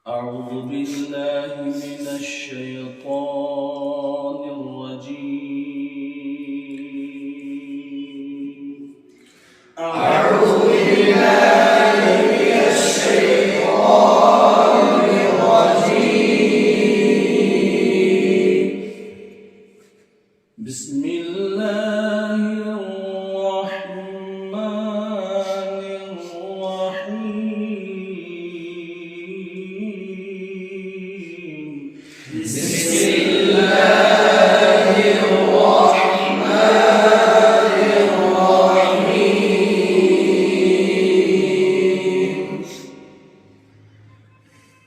أعوذ بالله من الشيطان الرجيم. أعوذ بالله من الشيطان الرجيم. بسم الله الرحمن الرحيم. بسم الله الرحمن الرحيم.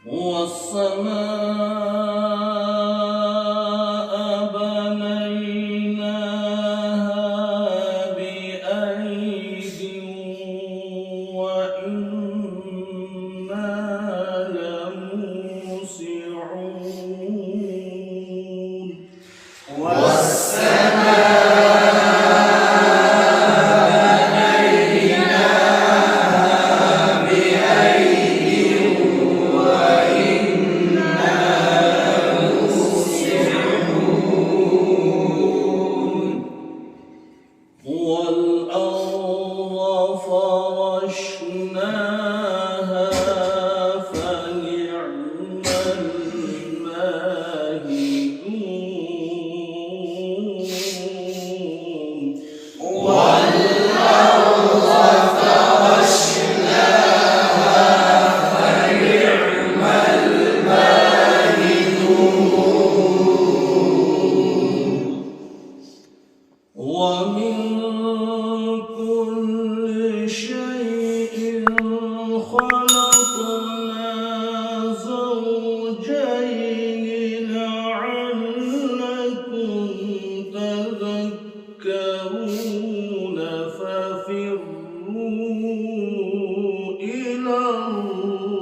والسماء بنيناها بأيد وإنا لموسعون. والأرض فرشناها فنعم الماهدون. ومن كل شيء خلقنا زوجين لعلكم تذكرون ففروا إلى الله.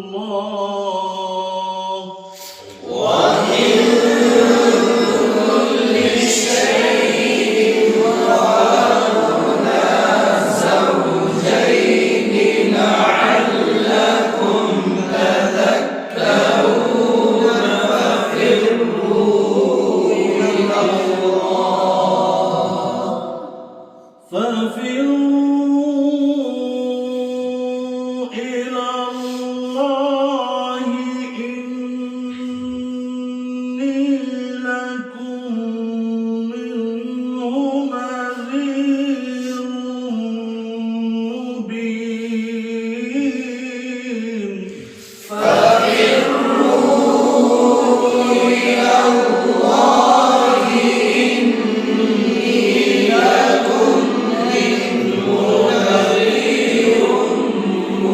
ففروا إلى الله إني لكم منه نذير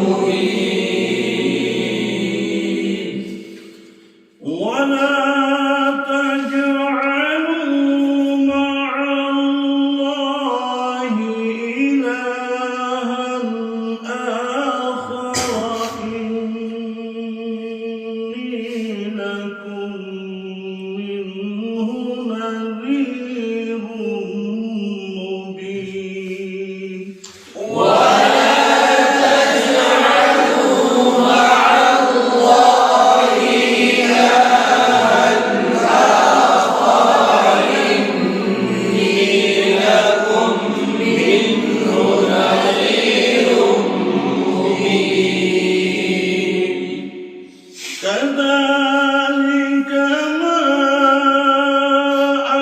مبين. ولا تجعلوا مع الله إلها آخر إني لكم منه نذير مبين. كذلك ما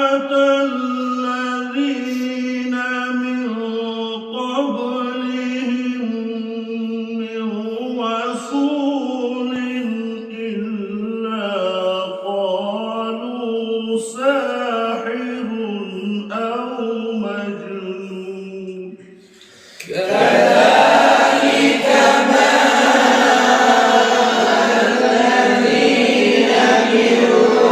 أتى الذين من قبلهم من رسول إلا قالوا ساحر أو مجنون. من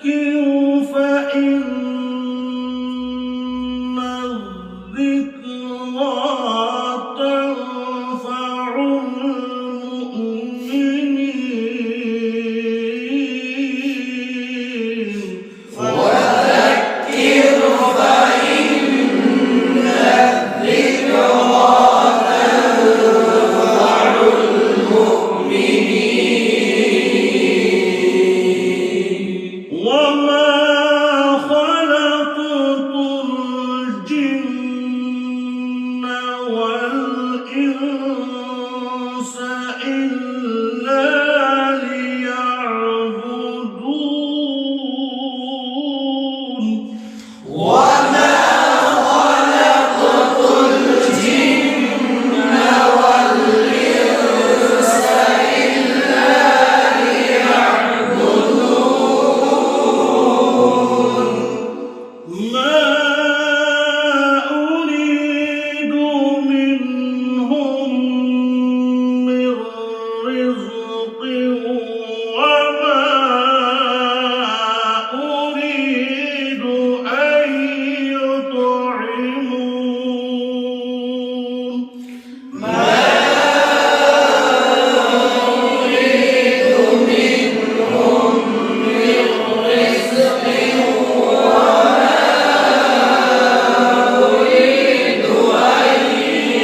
فإن الذكرى تنفع المؤمنين وذكر فإن الذكرى تنفع المؤمنين وما خلقت الجن والإنس إلا ليعبدون وما خلقت الجن والإنس إلا ليعبدون ما أريد منهم من رزق وما أريد أن يطعمون ما أريد منهم من رزق وما أريد أن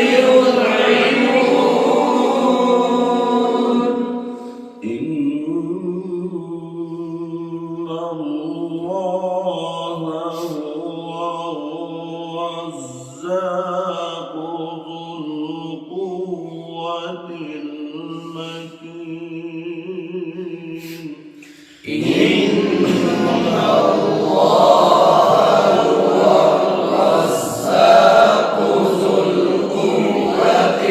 يطعمون إن الله هو الرزاق ذو القوة المتين إن الله هو الرزاق ذو القوة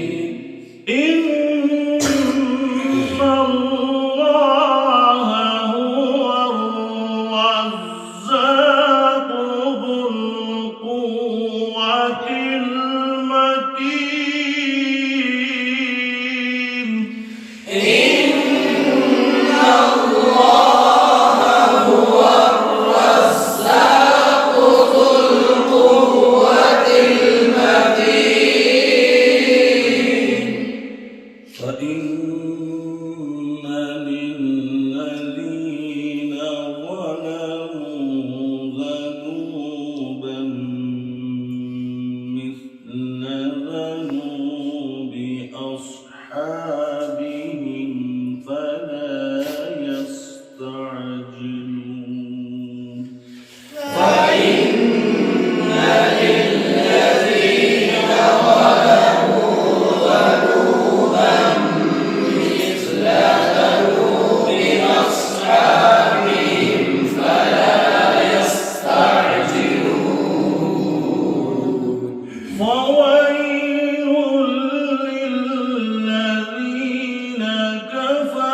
المتين إن الله هو الرزاق ذو القوة المتين إن الله هو الرزاق ذو القوة المتين فإن للذين ظلموا ذنوبا مثل ذنوب أصحابهم فلا يستعجلون فإن للذين ظلموا ذنوبا مثل ذنوب أصحابهم فلا يستعجلون فويل للذين كفروا